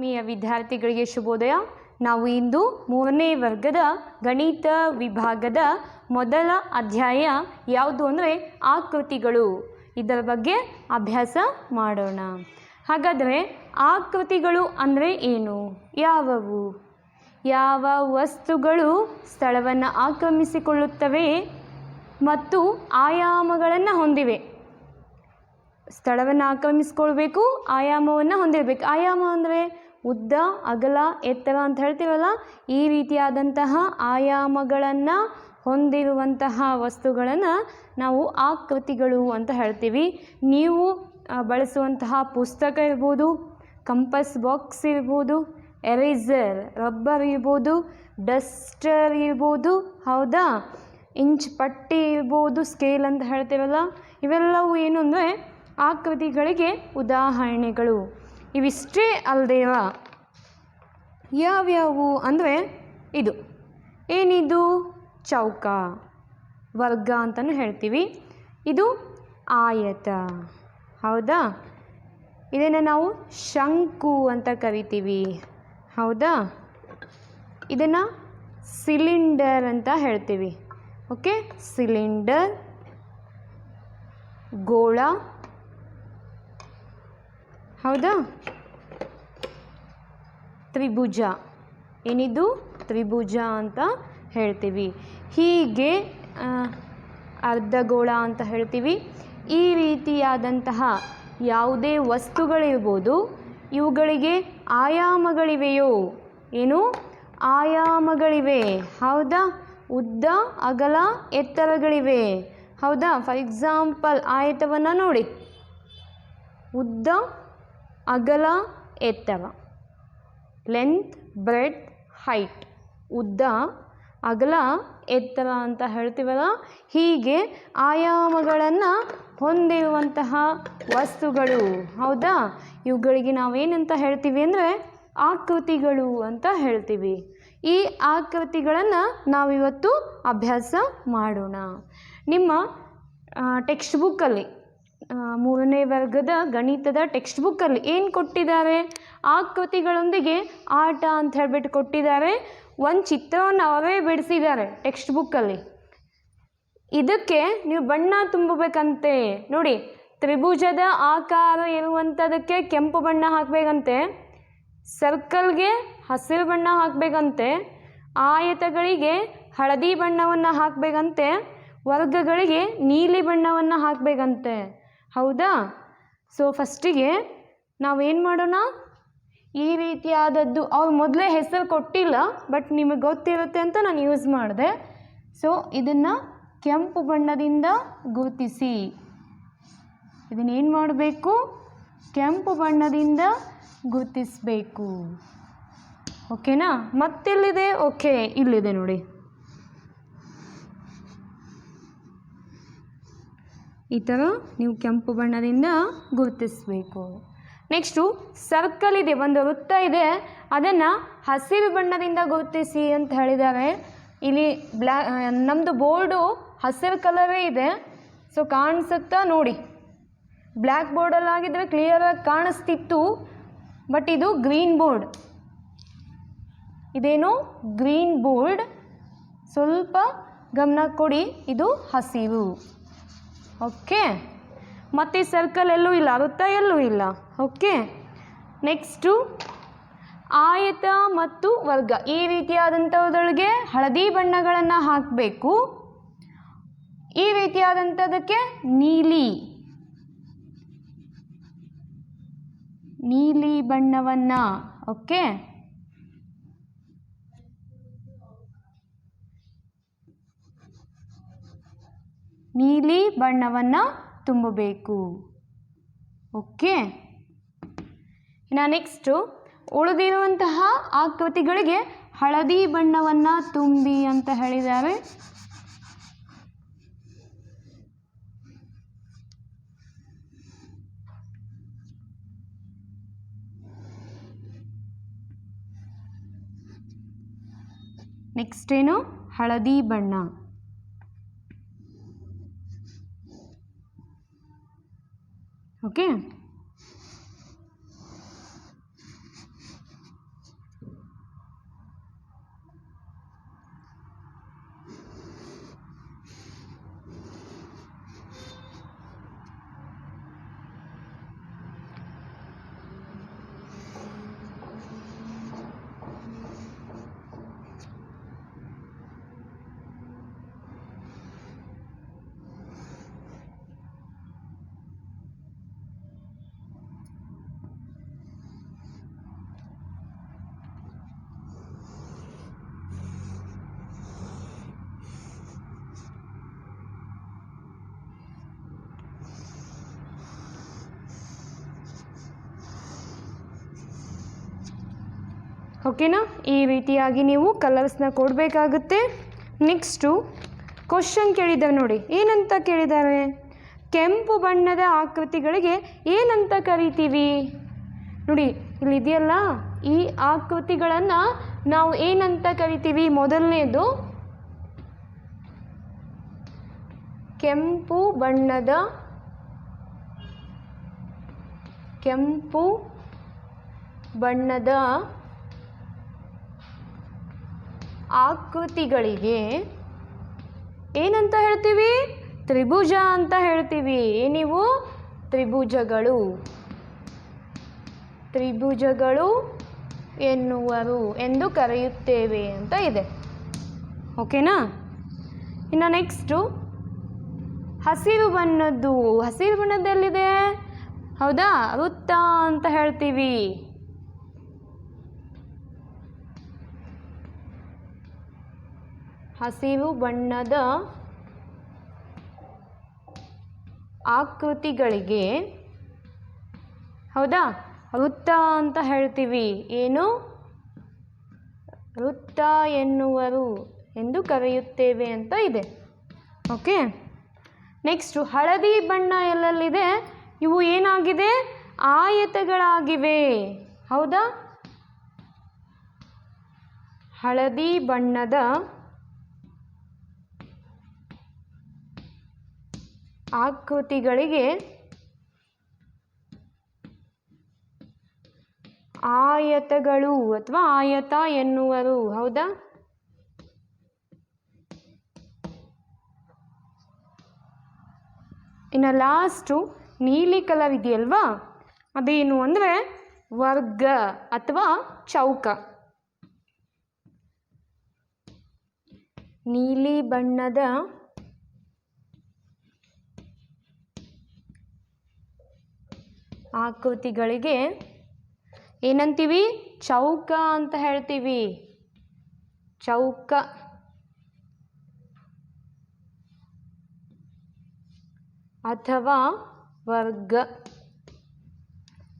ಆತ್ಮೀಯ ವಿದ್ಯಾರ್ಥಿಗಳಿಗೆ ಶುಭೋದಯ. ನಾವು ಇಂದು 3ನೇ ವರ್ಗದ ಗಣಿತ ವಿಭಾಗದ ಮೊದಲ ಅಧ್ಯಾಯ ಯಾವುದು ಅಂದರೆ ಆಕೃತಿಗಳು, ಇದರ ಬಗ್ಗೆ ಅಭ್ಯಾಸ ಮಾಡೋಣ. ಹಾಗಾದರೆ ಆಕೃತಿಗಳು ಅಂದರೆ ಏನು, ಯಾವುವು, ಯಾವ ವಸ್ತುಗಳು ಸ್ಥಳವನ್ನು ಆಕ್ರಮಿಸಿಕೊಳ್ಳುತ್ತವೆ ಮತ್ತು ಆಯಾಮಗಳನ್ನು ಹೊಂದಿವೆ. ಸ್ಥಳವನ್ನು ಆಕ್ರಮಿಸಿಕೊಳ್ಬೇಕು, ಆಯಾಮವನ್ನು ಹೊಂದಿರಬೇಕು. ಆಯಾಮ ಅಂದರೆ ಉದ್ದ, ಅಗಲ, ಎತ್ತರ ಅಂತ ಹೇಳ್ತೀವಲ್ಲ, ಈ ರೀತಿಯಾದಂತಹ ಆಯಾಮಗಳನ್ನು ಹೊಂದಿರುವಂತಹ ವಸ್ತುಗಳನ್ನು ನಾವು ಆಕೃತಿಗಳು ಅಂತ ಹೇಳ್ತೀವಿ. ನೀವು ಬಳಸುವಂತಹ ಪುಸ್ತಕ ಇರ್ಬೋದು, ಕಂಪಸ್ ಬಾಕ್ಸ್ ಇರ್ಬೋದು, ಎರೇಸರ್ ರಬ್ಬರ್ ಇರ್ಬೋದು, ಡಸ್ಟರ್ ಇರ್ಬೋದು, ಹೌದಾ, ಇಂಚ್ ಪಟ್ಟಿ ಇರ್ಬೋದು, ಸ್ಕೇಲ್ ಅಂತ ಹೇಳ್ತೀವಲ್ಲ, ಇವೆಲ್ಲವೂ ಏನು ಅಂದರೆ ಆಕೃತಿಗಳಿಗೆ ಉದಾಹರಣೆಗಳು. ಇವಿಷ್ಟೇ ಅಲ್ಲದೇವ ಯಾವ್ಯಾವು ಅಂದರೆ ಇದು ಏನಿದು ಚೌಕ, ವರ್ಗ ಅಂತಲೂ ಹೇಳ್ತೀವಿ. ಇದು ಆಯತ, ಹೌದಾ, ಇದನ್ನು ನಾವು ಶಂಕು ಅಂತ ಕರಿತೀವಿ, ಹೌದಾ. ಇದನ್ನು ಸಿಲಿಂಡರ್ ಅಂತ ಹೇಳ್ತೀವಿ. ಓಕೆ, ಸಿಲಿಂಡರ್, ಗೋಳ, ಹೌದಾ, ತ್ರಿಭುಜ, ಏನಿದು ತ್ರಿಭುಜ ಅಂತ ಹೇಳ್ತೀವಿ. ಹೀಗೆ ಅರ್ಧಗೋಳ ಅಂತ ಹೇಳ್ತೀವಿ. ಈ ರೀತಿಯಾದಂತಹ ಯಾವುದೇ ವಸ್ತುಗಳಿರ್ಬೋದು, ಇವುಗಳಿಗೆ ಆಯಾಮಗಳಿವೆಯೋ, ಏನು ಆಯಾಮಗಳಿವೆ, ಹೌದಾ. ಉದ್ದ, ಅಗಲ, ಎತ್ತರಗಳಿವೆ, ಹೌದಾ. ಫಾರ್ ಎಕ್ಸಾಂಪಲ್ ಆಯತವನ್ನು ನೋಡಿ, ಉದ್ದ, ಅಗಲ, ಎತ್ತರ, ಲೆಂತ್, ಬ್ರೆಡ್ತ್, ಹೈಟ್, ಉದ್ದ, ಅಗಲ, ಎತ್ತರ ಅಂತ ಹೇಳ್ತೀವಲ್ಲ, ಹೀಗೆ ಆಯಾಮಗಳನ್ನು ಹೊಂದಿರುವಂತಹ ವಸ್ತುಗಳು, ಹೌದಾ. ಇವುಗಳಿಗೆ ನಾವೇನಂತ ಹೇಳ್ತೀವಿ ಅಂದರೆ ಆಕೃತಿಗಳು ಅಂತ ಹೇಳ್ತೀವಿ. ಈ ಆಕೃತಿಗಳನ್ನು ನಾವಿವತ್ತು ಅಭ್ಯಾಸ ಮಾಡೋಣ. ನಿಮ್ಮ ಟೆಕ್ಸ್ಟ್ ಬುಕ್ಕಲ್ಲಿ 3ನೇ ವರ್ಗದ ಗಣಿತದ ಟೆಕ್ಸ್ಟ್ ಬುಕ್ಕಲ್ಲಿ ಏನು ಕೊಟ್ಟಿದ್ದಾರೆ, ಆಕೃತಿಗಳೊಂದಿಗೆ ಆಟ ಅಂತ ಹೇಳ್ಬಿಟ್ಟು ಕೊಟ್ಟಿದ್ದಾರೆ. ಒಂದು ಚಿತ್ರವನ್ನು ಅವರೇ ಬಿಡಿಸಿದ್ದಾರೆ ಟೆಕ್ಸ್ಟ್ ಬುಕ್ಕಲ್ಲಿ. ಇದಕ್ಕೆ ನೀವು ಬಣ್ಣ ತುಂಬಬೇಕಂತೆ. ನೋಡಿ, ತ್ರಿಭುಜದ ಆಕಾರ ಇರುವಂಥದಕ್ಕೆ ಕೆಂಪು ಬಣ್ಣ ಹಾಕಬೇಕಂತೆ, ಸರ್ಕಲ್ಗೆ ಹಸಿರು ಬಣ್ಣ ಹಾಕಬೇಕಂತೆ, ಆಯತಗಳಿಗೆ ಹಳದಿ ಬಣ್ಣವನ್ನು ಹಾಕಬೇಕಂತೆ, ವರ್ಗಗಳಿಗೆ ನೀಲಿ ಬಣ್ಣವನ್ನು ಹಾಕಬೇಕಂತೆ, ಹೌದಾ. ಸೊ ಫಸ್ಟಿಗೆ ನಾವೇನು ಮಾಡೋಣ, ಈ ರೀತಿಯಾದದ್ದು ಅವ್ರು ಮೊದಲೇ ಹೆಸರು ಕೊಟ್ಟಿಲ್ಲ, ಬಟ್ ನಿಮಗೆ ಗೊತ್ತಿರುತ್ತೆ ಅಂತ ನಾನು ಯೂಸ್ ಮಾಡಿದೆ. ಸೊ ಇದನ್ನು ಕೆಂಪು ಬಣ್ಣದಿಂದ ಗುರುತಿಸಿ. ಇದನ್ನೇನು ಮಾಡಬೇಕು, ಕೆಂಪು ಬಣ್ಣದಿಂದ ಗುರುತಿಸಬೇಕು. ಓಕೆನಾ. ಮತ್ತೆಲ್ಲಿದೆ, ಓಕೆ ಇಲ್ಲಿದೆ ನೋಡಿ, ಈ ಥರ ನೀವು ಕೆಂಪು ಬಣ್ಣದಿಂದ ಗುರುತಿಸಬೇಕು. ನೆಕ್ಸ್ಟು ಸರ್ಕಲ್ ಇದೆ, ಒಂದು ವೃತ್ತ ಇದೆ, ಅದನ್ನು ಹಸಿರು ಬಣ್ಣದಿಂದ ಗುರುತಿಸಿ ಅಂತ ಹೇಳಿದ್ದಾರೆ. ಇಲ್ಲಿ ನಮ್ಮದು ಬೋರ್ಡು ಹಸಿರು ಕಲರೇ ಇದೆ, ಸೊ ಕಾಣಿಸುತ್ತಾ ನೋಡಿ. ಬ್ಲ್ಯಾಕ್ ಬೋರ್ಡಲ್ಲಾಗಿದ್ದರೆ ಕ್ಲಿಯರಾಗಿ ಕಾಣಿಸ್ತಿತ್ತು, ಬಟ್ ಇದು ಗ್ರೀನ್ ಬೋರ್ಡ್. ಇದೇನು ಗ್ರೀನ್ ಬೋರ್ಡ್, ಸ್ವಲ್ಪ ಗಮನ ಕೊಡಿ, ಇದು ಹಸಿರು. ಓಕೆ, ಮತ್ತು ಸರ್ಕಲ್ ಎಲ್ಲೂ ಇಲ್ಲ, ವೃತ್ತ ಎಲ್ಲೂ ಇಲ್ಲ. ಓಕೆ, ನೆಕ್ಸ್ಟು ಆಯತ ಮತ್ತು ವರ್ಗ, ಈ ರೀತಿಯಾದಂಥವುಗಳಿಗೆ ಹಳದಿ ಬಣ್ಣಗಳನ್ನು ಹಾಕಬೇಕು. ಈ ರೀತಿಯಾದಂಥದಕ್ಕೆ ನೀಲಿ ಬಣ್ಣವನ್ನು, ಓಕೆ, ನೀಲಿ ಬಣ್ಣವನ್ನು ತುಂಬಬೇಕು. ಓಕೆ, ಇನ್ನು ನೆಕ್ಸ್ಟು ಉಳಿದಿರುವಂತಹ ಆಕೃತಿಗಳಿಗೆ ಹಳದಿ ಬಣ್ಣವನ್ನು ತುಂಬಿ ಅಂತ ಹೇಳಿದ್ದಾರೆ. ನೆಕ್ಸ್ಟ್ ಏನು, ಹಳದಿ ಬಣ್ಣ. ಓಕೆ, ಓಕೆನಾ? ಈ ರೀತಿಯಾಗಿ ನೀವು ಕಲರ್ಸ್ನ ಕೊಡಬೇಕಾಗುತ್ತೆ. ನೆಕ್ಸ್ಟು ಕ್ವಶನ್ ಕೇಳಿದ್ದಾರೆ ನೋಡಿ, ಏನಂತ ಕೇಳಿದ್ದಾರೆ? ಕೆಂಪು ಬಣ್ಣದ ಆಕೃತಿಗಳಿಗೆ ಏನಂತ ಕರಿತೀವಿ? ನೋಡಿ ಇಲ್ಲಿದೆಯಲ್ಲ, ಈ ಆಕೃತಿಗಳನ್ನು ನಾವು ಏನಂತ ಕರಿತೀವಿ? ಮೊದಲನೇದು ಕೆಂಪು ಬಣ್ಣದ ಆಕೃತಿಗಳಿಗೆ ಏನಂತ ಹೇಳ್ತೀವಿ? ತ್ರಿಭುಜ ಅಂತ ಹೇಳ್ತೀವಿ. ನೀವು ತ್ರಿಭುಜಗಳು ಎನ್ನುವರು ಎಂದು ಕರೆಯುತ್ತೇವೆ ಅಂತ ಇದೆ. ಓಕೆನಾ? ಇನ್ನು ನೆಕ್ಸ್ಟು ಹಸಿರು ಬಣ್ಣದ್ದೆಲ್ಲಿದೆ? ಹೌದಾ, ವೃತ್ತ ಅಂತ ಹೇಳ್ತೀವಿ. ಹಸಿರು ಬಣ್ಣದ ಆಕೃತಿಗಳಿಗೆ ಹೌದಾ ವೃತ್ತ ಅಂತ ಹೇಳ್ತೀವಿ. ಏನು? ವೃತ್ತ ಎನ್ನುವರು ಎಂದು ಕರೆಯುತ್ತೇವೆ ಅಂತ ಇದೆ. ಓಕೆ. ನೆಕ್ಸ್ಟು ಹಳದಿ ಬಣ್ಣ ಎಲ್ಲೆಲ್ಲಿದೆ? ಇವು ಏನಾಗಿದೆ? ಆಯತಗಳಾಗಿವೆ. ಹೌದಾ? ಹಳದಿ ಬಣ್ಣದ ಆಕೃತಿಗಳಿಗೆ ಆಯತಗಳು ಅಥವಾ ಆಯತ ಎನ್ನುವರು. ಹೌದಾ? ಇನ್ನು ಲಾಸ್ಟು ನೀಲಿ ಕಲರ್ ಇದೆಯಲ್ವಾ, ಅದೇನು ಅಂದರೆ ವರ್ಗ ಅಥವಾ ಚೌಕ. ನೀಲಿ ಬಣ್ಣದ ಆಕೃತಿಗಳಿಗೆ ಏನಂತೀವಿ? ಚೌಕ ಅಂತ ಹೇಳ್ತೀವಿ. ಚೌಕ ಅಥವಾ ವರ್ಗ.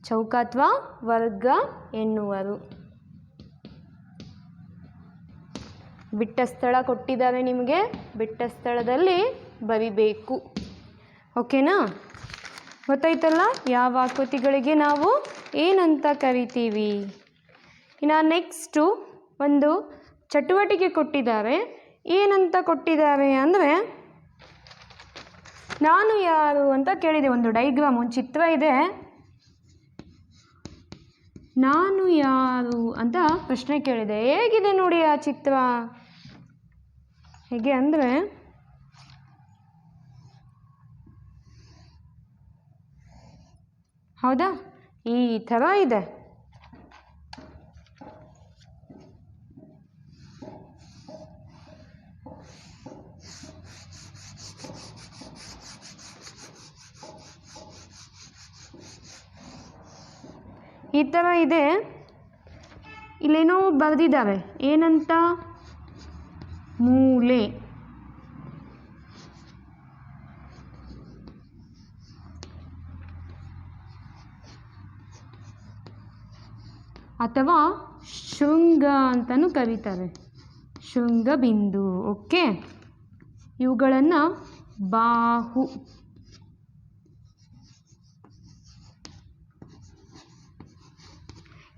ಚೌಕ ಅಥವಾ ವರ್ಗ ಎನ್ನುವರು. ಬಿಟ್ಟ ಸ್ಥಳ ಕೊಟ್ಟಿದ್ದಾರೆ ನಿಮಗೆ, ಬಿಟ್ಟ ಸ್ಥಳದಲ್ಲಿ ಬರಿಬೇಕು. ಓಕೆನಾ? ಗೊತ್ತಾಯ್ತಲ್ಲ ಯಾವ ಆಕೃತಿಗಳಿಗೆ ನಾವು ಏನಂತ ಕರಿತೀವಿ. ಇನ್ನು ನೆಕ್ಸ್ಟು ಒಂದು ಚಟುವಟಿಕೆ ಕೊಟ್ಟಿದ್ದಾರೆ. ಏನಂತ ಕೊಟ್ಟಿದ್ದಾರೆ ಅಂದರೆ, ನಾನು ಯಾರು ಅಂತ ಕೇಳಿದೆ. ಒಂದು ಡೈಗ್ರಾಮ್, ಒಂದು ಚಿತ್ರ ಇದೆ. ನಾನು ಯಾರು ಅಂತ ಪ್ರಶ್ನೆ ಕೇಳಿದೆ. ಹೇಗಿದೆ ನೋಡಿ ಆ ಚಿತ್ರ? ಹೇಗೆ ಅಂದರೆ, ಹೌದಾ, ಈ ಥರ ಇದೆ. ಈ ಥರ ಇದೆ. ಇಲ್ಲೇನೋ ಬರೆದಿದ್ದಾರೆ. ಏನಂತ? ಮೂಲೆ. ಅಥವಾ ಶೃಂಗ ಅಂತಲೂ ಕರೀತಾರೆ. ಶೃಂಗ ಬಿಂದು. ಓಕೆ. ಇವುಗಳನ್ನು ಬಾಹು,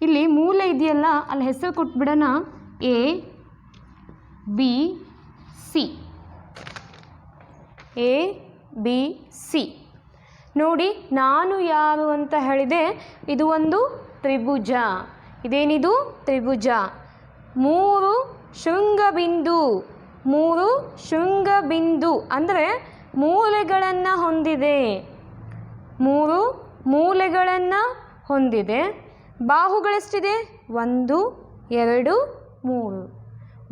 ಇಲ್ಲಿ ಮೂಲೆ ಇದೆಯಲ್ಲ, ಅಲ್ಲಿ ಹೆಸರು ಕೊಟ್ಬಿಡೋಣ. A B C. A B C. ನೋಡಿ, ನಾನು ಯಾರು ಅಂತ ಹೇಳಿದೆ. ಇದು ಒಂದು ತ್ರಿಭುಜ. ಇದೇನಿದು? ತ್ರಿಭುಜ. ಮೂರು ಶೃಂಗಬಿಂದು. ಮೂರು ಶೃಂಗಬಿಂದು ಅಂದರೆ ಮೂಲೆಗಳನ್ನು ಹೊಂದಿದೆ. ಮೂರು ಮೂಲೆಗಳನ್ನು ಹೊಂದಿದೆ. ಬಾಹುಗಳೆಷ್ಟಿದೆ? 1 2 3.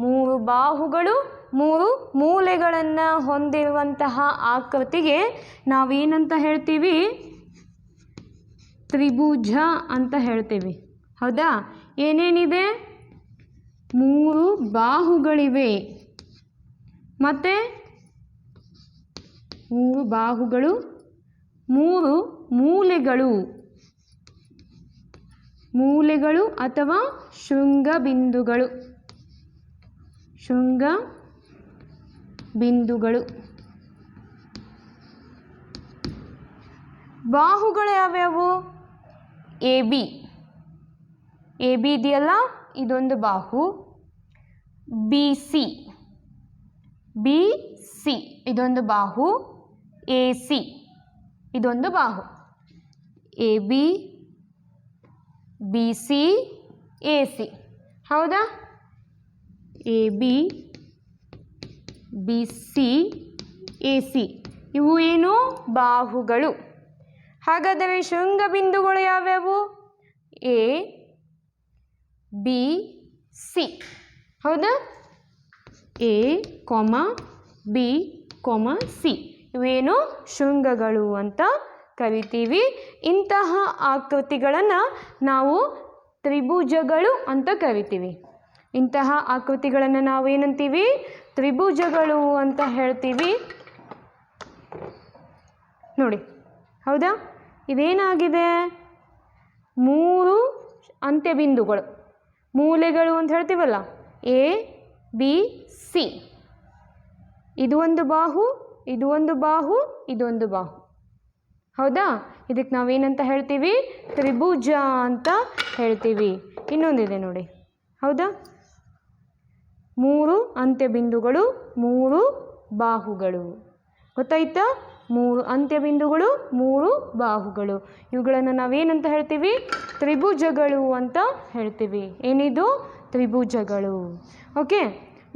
ಮೂರು ಬಾಹುಗಳು, ಮೂರು ಮೂಲೆಗಳನ್ನು ಹೊಂದಿರುವಂತಹ ಆಕೃತಿಗೆ ನಾವೇನಂತ ಹೇಳ್ತೀವಿ? ತ್ರಿಭುಜ ಅಂತ ಹೇಳ್ತೀವಿ. ಹೌದಾ? ಏನೇನಿದೆ? 3 ಬಾಹುಗಳಿವೆ. ಮತ್ತು 3 ಬಾಹುಗಳು, 3 ಮೂಲೆಗಳು. ಮೂಲೆಗಳು ಅಥವಾ ಶೃಂಗಬಿಂದುಗಳು. ಶೃಂಗಬಿಂದುಗಳು. ಬಾಹುಗಳು ಯಾವ್ಯಾವು? ಎ ಬಿ ಇದೆಯಲ್ಲ, ಇದೊಂದು ಬಾಹು. ಬಿ ಸಿ ಇದೊಂದು ಬಾಹು. ಎ ಸಿ ಇದೊಂದು ಬಾಹು. A B, B C, A C. ಹೌದಾ? A B, B C, A C ಇವು ಏನು? ಬಾಹುಗಳು. ಹಾಗಾದರೆ ಶೃಂಗಬಿಂದುಗಳು ಯಾವ್ಯಾವು? A B C. ಹೌದಾ? ಎ ಬಿ ಸಿ ಇವೇನು? ಶೃಂಗಗಳು ಅಂತ ಕರಿತೀವಿ. ಇಂತಹ ಆಕೃತಿಗಳನ್ನು ನಾವು ತ್ರಿಭುಜಗಳು ಅಂತ ಕರಿತೀವಿ. ಇಂತಹ ಆಕೃತಿಗಳನ್ನು ನಾವು ಏನಂತೀವಿ? ತ್ರಿಭುಜಗಳು ಅಂತ ಹೇಳ್ತೀವಿ. ನೋಡಿ, ಹೌದಾ? ಇದೇನಾಗಿದೆ? 3 ಅಂತ್ಯಬಿಂದುಗಳು, ಮೂಲೆಗಳು ಅಂತ ಹೇಳ್ತೀವಲ್ಲ, ಎ ಬಿ ಸಿ. ಇದು ಒಂದು ಬಾಹು, ಇದು ಒಂದು ಬಾಹು, ಇದೊಂದು ಬಾಹು. ಹೌದಾ? ಇದಕ್ಕೆ ನಾವೇನಂತ ಹೇಳ್ತೀವಿ? ತ್ರಿಭುಜ ಅಂತ ಹೇಳ್ತೀವಿ. ಇನ್ನೊಂದಿದೆ ನೋಡಿ, ಹೌದಾ? 3 ಅಂತ್ಯಬಿಂದುಗಳು, 3 ಬಾಹುಗಳು. ಗೊತ್ತಾಯ್ತಾ? 3 ಅಂತ್ಯಬಿಂದುಗಳು, 3 ಬಾಹುಗಳು. ಇವುಗಳನ್ನು ನಾವೇನಂತ ಹೇಳ್ತೀವಿ? ತ್ರಿಭುಜಗಳು ಅಂತ ಹೇಳ್ತೀವಿ. ಏನಿದು? ತ್ರಿಭುಜಗಳು. ಓಕೆ.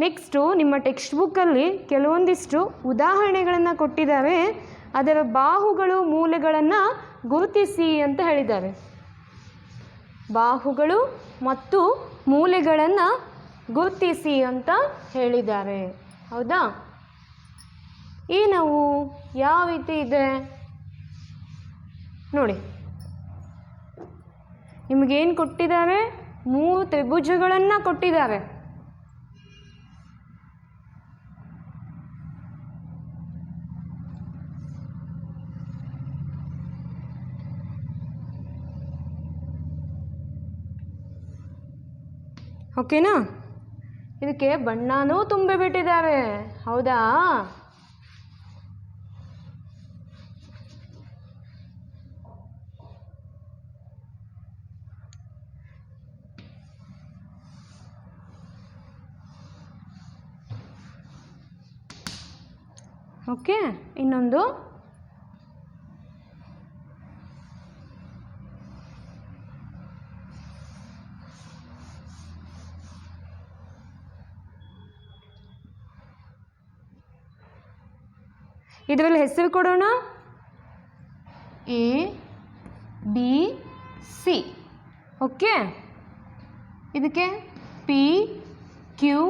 ನೆಕ್ಸ್ಟು ನಿಮ್ಮ ಟೆಕ್ಸ್ಟ್ ಬುಕ್ಕಲ್ಲಿ ಕೆಲವೊಂದಿಷ್ಟು ಉದಾಹರಣೆಗಳನ್ನು ಕೊಟ್ಟಿದ್ದಾರೆ. ಅದರ ಬಾಹುಗಳು ಮೂಲೆಗಳನ್ನು ಗುರುತಿಸಿ ಅಂತ ಹೇಳಿದ್ದಾರೆ. ಬಾಹುಗಳು ಮತ್ತು ಮೂಲೆಗಳನ್ನು ಗುರುತಿಸಿ ಅಂತ ಹೇಳಿದ್ದಾರೆ. ಹೌದಾ? ಏನವು? ಯಾವ ರೀತಿ ಇದೆ ನೋಡಿ. ನಿಮಗೇನು ಕೊಟ್ಟಿದ್ದಾರೆ? 3 ತ್ರಿಭುಜಗಳನ್ನು ಕೊಟ್ಟಿದ್ದಾರೆ. ಓಕೆನಾ? ಇದಕ್ಕೆ ಬಣ್ಣನೂ ತುಂಬಿಬಿಟ್ಟಿದ್ದಾರೆ. ಹೌದಾ? ಓಕೆ. ಇನ್ನೊಂದು ಇದರಲ್ಲಿ ಹೆಸರು ಕೊಡೋಣ. A B C. ಓಕೆ. ಇದಕ್ಕೆ ಪಿ ಕ್ಯೂ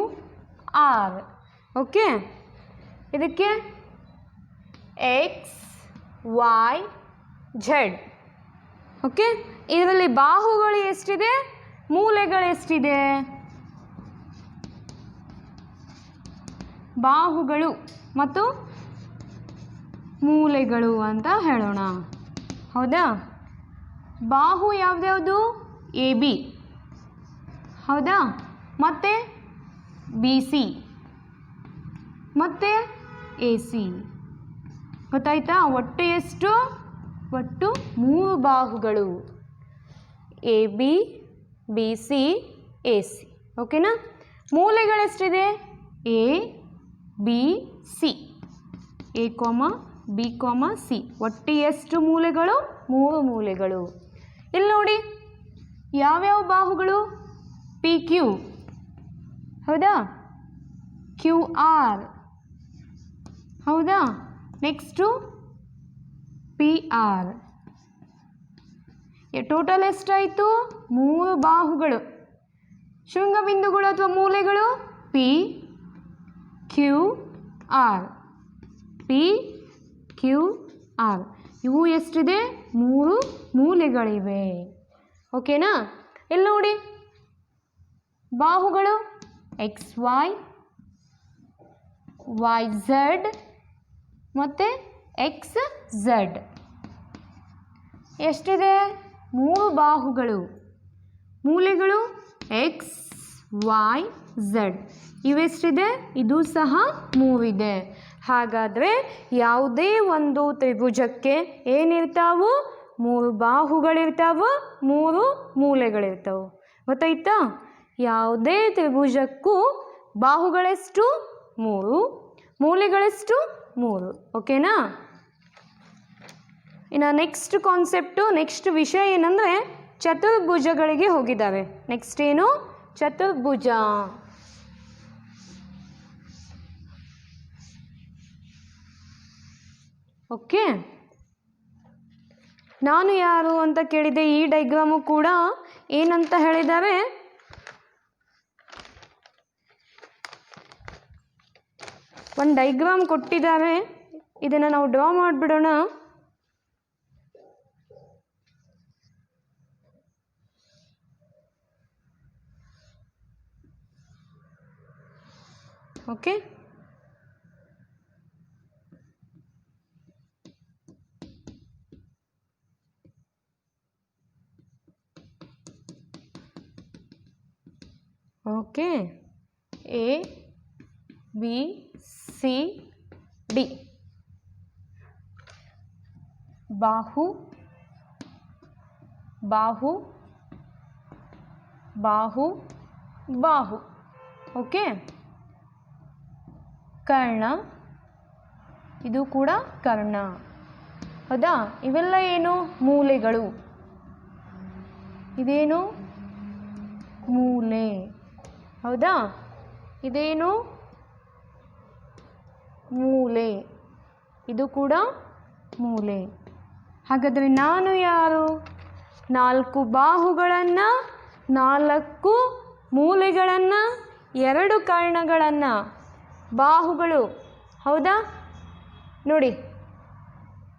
ಆರ್. ಓಕೆ. ಇದಕ್ಕೆ ಎಕ್ಸ್ ವೈ ಝೆಡ್. ಓಕೆ. ಇದರಲ್ಲಿ ಬಾಹುಗಳು ಎಷ್ಟಿದೆ? ಮೂಲೆಗಳು ಎಷ್ಟಿದೆ? ಬಾಹುಗಳು ಮತ್ತು ಮೂಲೆಗಳು ಅಂತ ಹೇಳೋಣ. ಹೌದಾ? ಬಾಹು ಯಾವ್ದ್ಯಾವುದು? A B. ಹೌದಾ? ಮತ್ತು ಬಿ ಸಿ ಮತ್ತು ಎ ಸಿ. ಗೊತ್ತಾಯ್ತಾ? ಒಟ್ಟು ಎಷ್ಟು? ಒಟ್ಟು 3 ಬಾಹುಗಳು. A B, B C, A C. ಓಕೆನಾ? ಮೂಲೆಗಳೆಷ್ಟಿದೆ? A B C. A B C. ಒಟ್ಟು ಎಷ್ಟು ಮೂಲೆಗಳು? 3 ಮೂಲೆಗಳು. ಇಲ್ಲಿ ನೋಡಿ, ಯಾವ್ಯಾವ ಬಾಹುಗಳು? P Q. ಹೌದಾ? Q R. ಹೌದಾ? Next P R. ಟೋಟಲ್ ಎಷ್ಟಾಯಿತು? 3 ಬಾಹುಗಳು. ಶೃಂಗಬಿಂದುಗಳು ಅಥವಾ ಮೂಲೆಗಳು? P Q R. P Q R. ಇವು ಎಷ್ಟಿದೆ? 3 ಮೂಲೆಗಳಿವೆ. ಓಕೆನಾ? ಇಲ್ಲಿ ನೋಡಿ, ಬಾಹುಗಳು ಎಕ್ಸ್ ವೈ, ವೈ ಝೆಡ್ ಮತ್ತು ಎಕ್ಸ್ ಝೆಡ್. ಎಷ್ಟಿದೆ? 3 ಬಾಹುಗಳು. ಮೂಲೆಗಳು ಎಕ್ಸ್ ವೈ ಝೆಡ್. ಇವೆಷ್ಟಿದೆ? ಇದು ಸಹ 3 ಇದೆ. ಹಾಗಾದರೆ ಯಾವುದೇ ಒಂದು ತ್ರಿಭುಜಕ್ಕೆ ಏನಿರ್ತಾವು? 3 ಬಾಹುಗಳಿರ್ತಾವೆ, 3 ಮೂಲೆಗಳಿರ್ತಾವೆ. ಗೊತ್ತಾಯ್ತಾ? ಯಾವುದೇ ತ್ರಿಭುಜಕ್ಕೂ ಬಾಹುಗಳೆಷ್ಟು? 3, ಮೂಲೆಗಳೆಷ್ಟು? 3. ಓಕೆನಾ? ಇನ್ನು ನೆಕ್ಸ್ಟ್ ಕಾನ್ಸೆಪ್ಟು, ನೆಕ್ಸ್ಟ್ ವಿಷಯ ಏನಂದರೆ ಚತುರ್ಭುಜಗಳಿಗೆ ಹೋಗಿದ್ದಾವೆ. ನೆಕ್ಸ್ಟ್ ಏನು? ಚತುರ್ಭುಜ. ಓಕೆ, ನಾನು ಯಾರು ಅಂತ ಕೇಳಿದೆ. ಈ ಡೈಗ್ರಾಮು ಕೂಡ ಏನಂತ ಹೇಳಿದ್ದಾರೆ? ಒಂದು ಡೈಗ್ರಾಮ್ ಕೊಟ್ಟಿದ್ದಾರೆ, ಇದನ್ನು ನಾವು ಡ್ರಾ ಮಾಡಿಬಿಡೋಣ. Okay, okay, A B C D. ಬಾಹು ಬಾಹು ಬಾಹು ಬಾಹು. ಓಕೆ, ಕರ್ಣ, ಇದು ಕೂಡ ಕರ್ಣ. ಹೌದಾ? ಇವೆಲ್ಲ ಏನು? ಮೂಲೆಗಳು. ಇದೇನು? ಮೂಲೆ. ಹೌದಾ? ಇದೇನು? ಮೂಲೆ. ಇದು ಕೂಡ ಮೂಲೆ. ಹಾಗಾದರೆ ನಾನು ಯಾರು? 4 ಬಾಹುಗಳನ್ನು, 4 ಮೂಲೆಗಳನ್ನು, 2 ಕರ್ಣಗಳನ್ನು. ಬಾಹುಗಳು. ಹೌದಾ? ನೋಡಿ,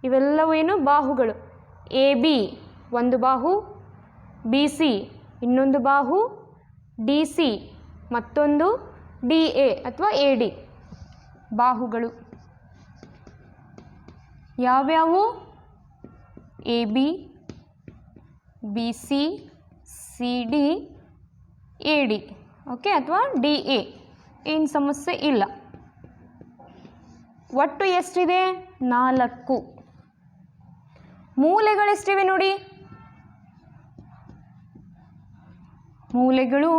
ಇವೆಲ್ಲವೂ ಏನು? ಬಾಹುಗಳು. ಎ ಬಿ ಒಂದು ಬಾಹು, ಬಿ ಸಿ ಇನ್ನೊಂದು ಬಾಹು, ಡಿ ಸಿ ಮತ್ತೊಂದು, ಡಿ ಎ ಅಥವಾ ಎ ಡಿ ಬಾಹುಗಳು. ಯಾವ್ಯಾವು? A B, B C, C D, A D. Okay, ಅಥವಾ ಡಿ ಎ. ಏನು ಸಮಸ್ಯೆ ಇಲ್ಲ. ಒಟ್ಟು ಎಷ್ಟಿದೆ? 4. ಮೂಲೆಗಳೆಷ್ಟಿವೆ ನೋಡಿ? ಮೂಲೆಗಳು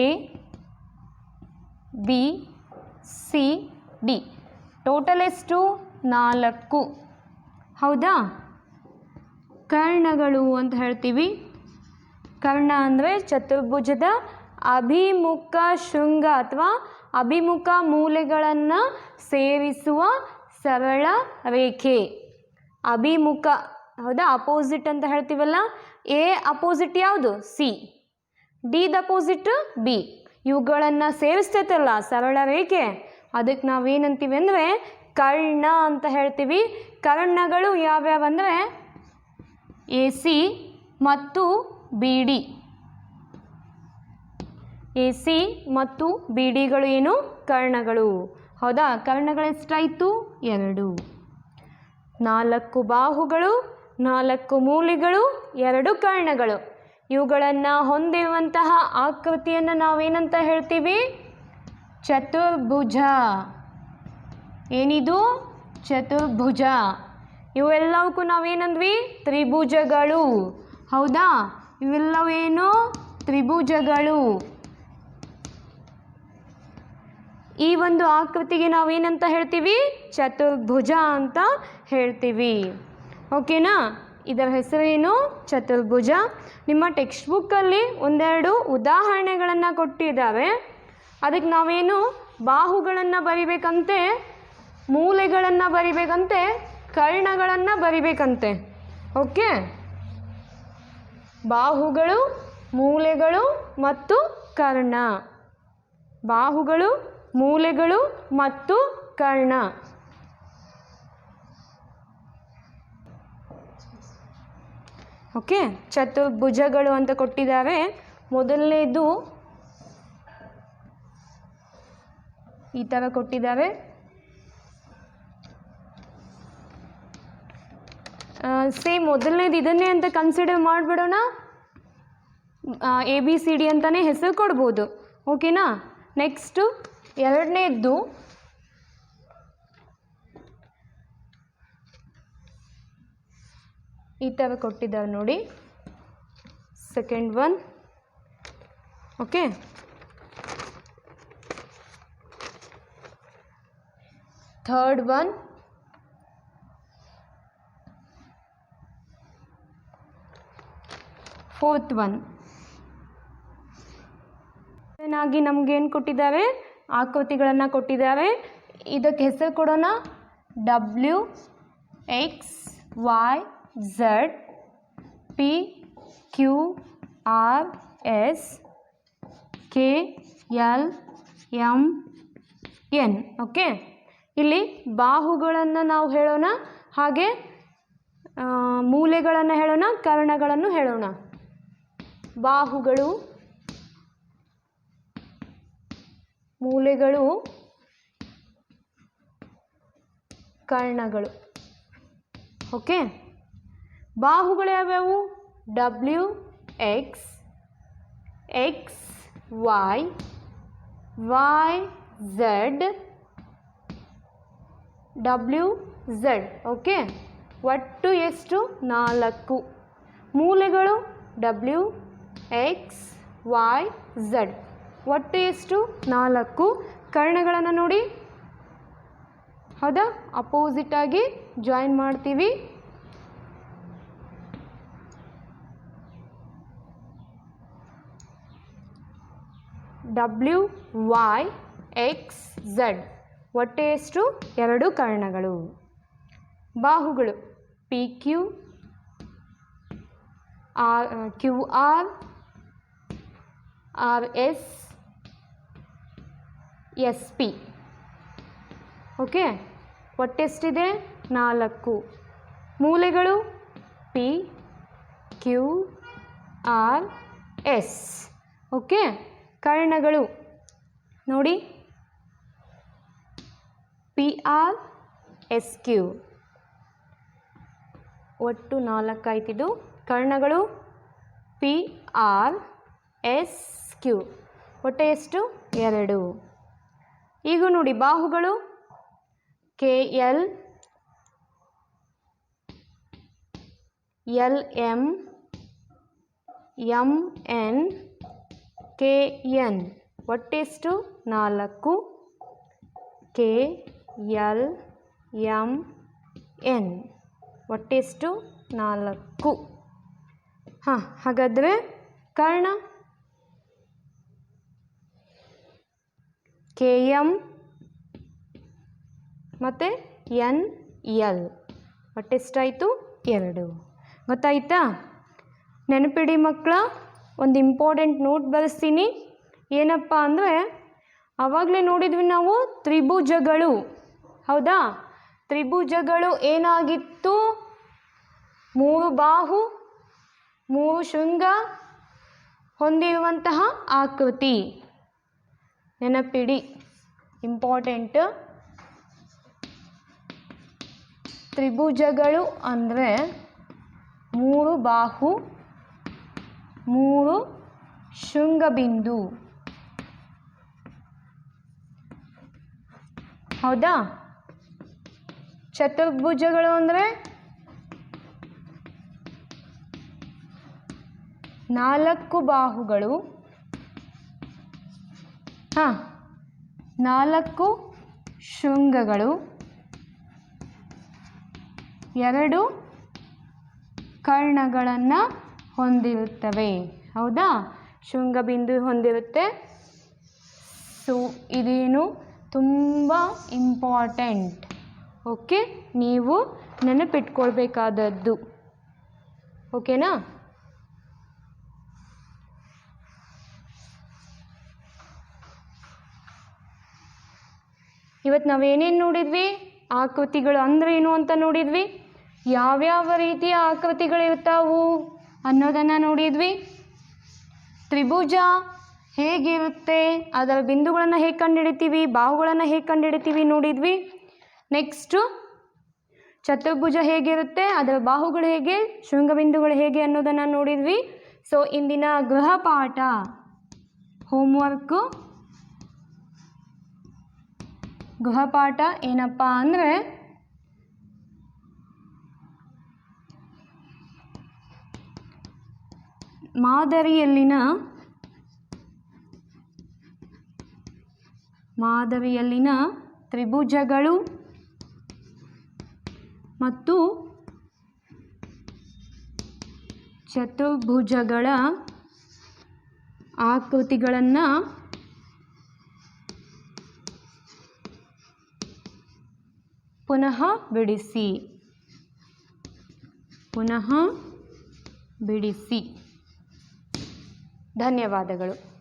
A B C D. Total ಎಷ್ಟು? 4. ಹೌದಾ? ಕರ್ಣಗಳು ಅಂತ ಹೇಳ್ತೀವಿ. ಕರ್ಣ ಅಂದರೆ ಚತುರ್ಭುಜದ ಅಭಿಮುಖ ಶೃಂಗ ಅಥವಾ ಅಭಿಮುಖ ಮೂಲೆಗಳನ್ನು ಸೇರಿಸುವ ಸರಳ ರೇಖೆ. ಅಭಿಮುಖ. ಹೌದಾ? ಅಪೋಸಿಟ್ ಅಂತ ಹೇಳ್ತೀವಲ್ಲ. ಎ ಅಪೋಸಿಟ್ ಯಾವುದು? C. D the opposite B. ಇವುಗಳನ್ನು ಸೇರಿಸ್ತೈತಲ್ಲ ಸರಳ ರೇಖೆ, ಅದಕ್ಕೆ ನಾವೇನಂತೀವಿ ಅಂದರೆ ಕರ್ಣ ಅಂತ ಹೇಳ್ತೀವಿ. ಕರ್ಣಗಳು ಯಾವ್ಯಾವಂದರೆ ಎ ಸಿ ಮತ್ತು ಬಿ ಡಿ. ಎ ಸಿ ಮತ್ತು ಬಿ ಡಿಗಳು ಏನು? ಕರ್ಣಗಳು. ಹೌದಾ? ಕರ್ಣಗಳೆಷ್ಟಾಯಿತು? 2. 4 ಬಾಹುಗಳು, 4 ಮೂಲೆಗಳು, 2 ಕರ್ಣಗಳು. ಇವುಗಳನ್ನು ಹೊಂದಿರುವಂತಹ ಆಕೃತಿಯನ್ನು ನಾವೇನಂತ ಹೇಳ್ತೀವಿ? ಚತುರ್ಭುಜ. ಏನಿದು? ಚತುರ್ಭುಜ. ಇವೆಲ್ಲವಕ್ಕೂ ನಾವೇನಂದ್ವಿ? ತ್ರಿಭುಜಗಳು. ಹೌದಾ? ಇವೆಲ್ಲವೇನು? ತ್ರಿಭುಜಗಳು. ಈ ಒಂದು ಆಕೃತಿಗೆ ನಾವೇನಂತ ಹೇಳ್ತೀವಿ? ಚತುರ್ಭುಜ ಅಂತ ಹೇಳ್ತೀವಿ. ಓಕೆನಾ? ಇದರ ಹೆಸರೇನು? ಚತುರ್ಭುಜ. ನಿಮ್ಮ ಟೆಕ್ಸ್ಟ್ ಬುಕ್ಕಲ್ಲಿ ಒಂದೆರಡು ಉದಾಹರಣೆಗಳನ್ನು ಕೊಟ್ಟಿದ್ದಾವೆ. ಅದಕ್ಕೆ ನಾವೇನು ಬಾಹುಗಳನ್ನು ಬರಿಬೇಕಂತೆ, ಮೂಲೆಗಳನ್ನು ಬರಿಬೇಕಂತೆ, ಕರ್ಣಗಳನ್ನು ಬರಿಬೇಕಂತೆ. ಓಕೆ? ಬಾಹುಗಳು, ಮೂಲೆಗಳು ಮತ್ತು ಕರ್ಣ. ಬಾಹುಗಳು, ಮೂಲೆಗಳು ಮತ್ತು ಕರ್ಣ. ಓಕೆ? ಚತುರ್ಭುಜಗಳು ಅಂತ ಕೊಟ್ಟಿದ್ದಾರೆ. ಮೊದಲನೇದು ಈ ಥರ ಕೊಟ್ಟಿದ್ದಾರೆ. ಸೇಮ್ ಮೊದಲನೇದು ಇದನ್ನೇ ಅಂತ ಕನ್ಸಿಡರ್ ಮಾಡಿಬಿಡೋಣ. ABCD ಅಂತಲೇ ಹೆಸರು ಕೊಡ್ಬೋದು. ಓಕೆನಾ. ನೆಕ್ಸ್ಟು ಎರಡನೇದ್ದು ಈ ಥರ ಕೊಟ್ಟಿದ್ದಾರೆ ನೋಡಿ, second one. Okay, third one, fourth one. ಏನಾಗಿ ನಮಗೇನು ಕೊಟ್ಟಿದ್ದಾರೆ, ಆಕೃತಿಗಳನ್ನು ಕೊಟ್ಟಿದ್ದಾರೆ. ಇದಕ್ಕೆ ಹೆಸರು ಕೊಡೋಣ W X Y Z P Q R S K L M N. Okay, ಇಲ್ಲಿ ಬಾಹುಗಳನ್ನು ನಾವು ಹೇಳೋಣ, ಹಾಗೆ ಮೂಲೆಗಳನ್ನು ಹೇಳೋಣ, ಕರ್ಣಗಳನ್ನು ಹೇಳೋಣ. ಬಾಹುಗಳು, ಮೂಲೆಗಳು, ಕರ್ಣಗಳು. ಓಕೆ, ಬಾಹುಗಳು ಯಾವ್ಯಾವು? W X, X Y, Y Z, W Z. Okay, ಒಟ್ಟು ಎಷ್ಟು? 4. ಮೂಲೆಗಳು W X Y Z, ಒಟ್ಟು ಎಷ್ಟು? 4. ಕರ್ಣಗಳನ್ನು ನೋಡಿ, ಹೌದಾ, ಅಪೋಸಿಟಾಗಿ ಜಾಯಿನ್ ಮಾಡ್ತೀವಿ. W Y X Z, ಒಟ್ಟು ಎಷ್ಟು? 2 ಕರ್ಣಗಳು. ಬಾಹುಗಳು P Q Q R R S S P. Okay, ಒಟ್ಟೆಷ್ಟಿದೆ? 4. ಮೂಲೆಗಳು P Q R S. Okay, ಕರ್ಣಗಳು ನೋಡಿ P R S Q, ಒಟ್ಟು 4 ಆಯ್ತಿದ್ದು. ಕರ್ಣಗಳು P R S Q, ಒಟ್ಟು ಎಷ್ಟು? 2. ಈಗ ನೋಡಿ ಬಾಹುಗಳು K L L M M N K N, ಒಟ್ಟೆಷ್ಟು? 4. K L M N, ಒಟ್ಟೆಷ್ಟು? 4. ಹಾಂ, ಹಾಗಾದರೆ ಕರ್ಣ K M ಮತ್ತು N L, ಒಟ್ಟೆಷ್ಟಾಯಿತು? 2. ಗೊತ್ತಾಯ್ತಾ? ನೆನಪಿಡಿ ಮಕ್ಕಳ, ಒಂದು ಇಂಪಾರ್ಟೆಂಟ್ ನೋಟ್ ಬರೆಸ್ತೀನಿ. ಏನಪ್ಪ ಅಂದರೆ, ಆವಾಗಲೇ ನೋಡಿದ್ವಿ ನಾವು ತ್ರಿಭುಜಗಳು, ಹೌದಾ. ತ್ರಿಭುಜಗಳು ಏನಾಗಿತ್ತು? 3 ಬಾಹು, 3 ಶೃಂಗ ಹೊಂದಿರುವಂತಹ ಆಕೃತಿ. ನೆನಪಿಡಿ, ಇಂಪಾರ್ಟೆಂಟ್. ತ್ರಿಭುಜಗಳು ಅಂದರೆ 3 ಬಾಹು, 3 ಶೃಂಗಬಿಂದು, ಹೌದಾ. ಚತುರ್ಭುಜಗಳು ಅಂದರೆ 4 ಬಾಹುಗಳು, 4 ಶೃಂಗಗಳು, 2 ಕರ್ಣಗಳನ್ನು ಹೊಂದಿರುತ್ತವೆ, ಹೌದಾ. ಶೃಂಗಬಿಂದು ಹೊಂದಿರುತ್ತೆ. ಸೊ ಇದೇನು ತುಂಬ ಇಂಪಾರ್ಟೆಂಟ್. ಓಕೆ, ನೀವು ನೆನಪಿಟ್ಕೊಳ್ಬೇಕಾದದ್ದು. ಓಕೆನಾ. ಇವತ್ತು ನಾವೇನೇನು ನೋಡಿದ್ವಿ? ಆಕೃತಿಗಳು ಅಂದರೆ ಏನು ಅಂತ ನೋಡಿದ್ವಿ. ಯಾವ್ಯಾವ ರೀತಿಯ ಆಕೃತಿಗಳಿರ್ತಾವು ಅನ್ನೋದನ್ನು ನೋಡಿದ್ವಿ. ತ್ರಿಭುಜ ಹೇಗಿರುತ್ತೆ, ಅದರ ಬಿಂದುಗಳನ್ನು ಹೇಗೆ ಕಂಡುಹಿಡಿತೀವಿ, ಬಾಹುಗಳನ್ನು ಹೇಗೆ ಕಂಡುಹಿಡಿತೀವಿ ನೋಡಿದ್ವಿ. ನೆಕ್ಸ್ಟು ಚತುರ್ಭುಜ ಹೇಗಿರುತ್ತೆ, ಅದರ ಬಾಹುಗಳು ಹೇಗೆ, ಶೃಂಗಬಿಂದುಗಳು ಹೇಗೆ ಅನ್ನೋದನ್ನು ನೋಡಿದ್ವಿ. ಸೊ ಇಂದಿನ ಗೃಹಪಾಠ ಹೋಮ್ವರ್ಕು ಗೃಹಪಾಠ ಏನಪ್ಪ ಅಂದರೆ ಮಾದರಿಯಲ್ಲಿನ ತ್ರಿಭುಜಗಳು ಮತ್ತು ಚತುರ್ಭುಜಗಳ ಆಕೃತಿಗಳನ್ನು ಪುನಃ ಬಿಡಿಸಿ. ಧನ್ಯವಾದಗಳು.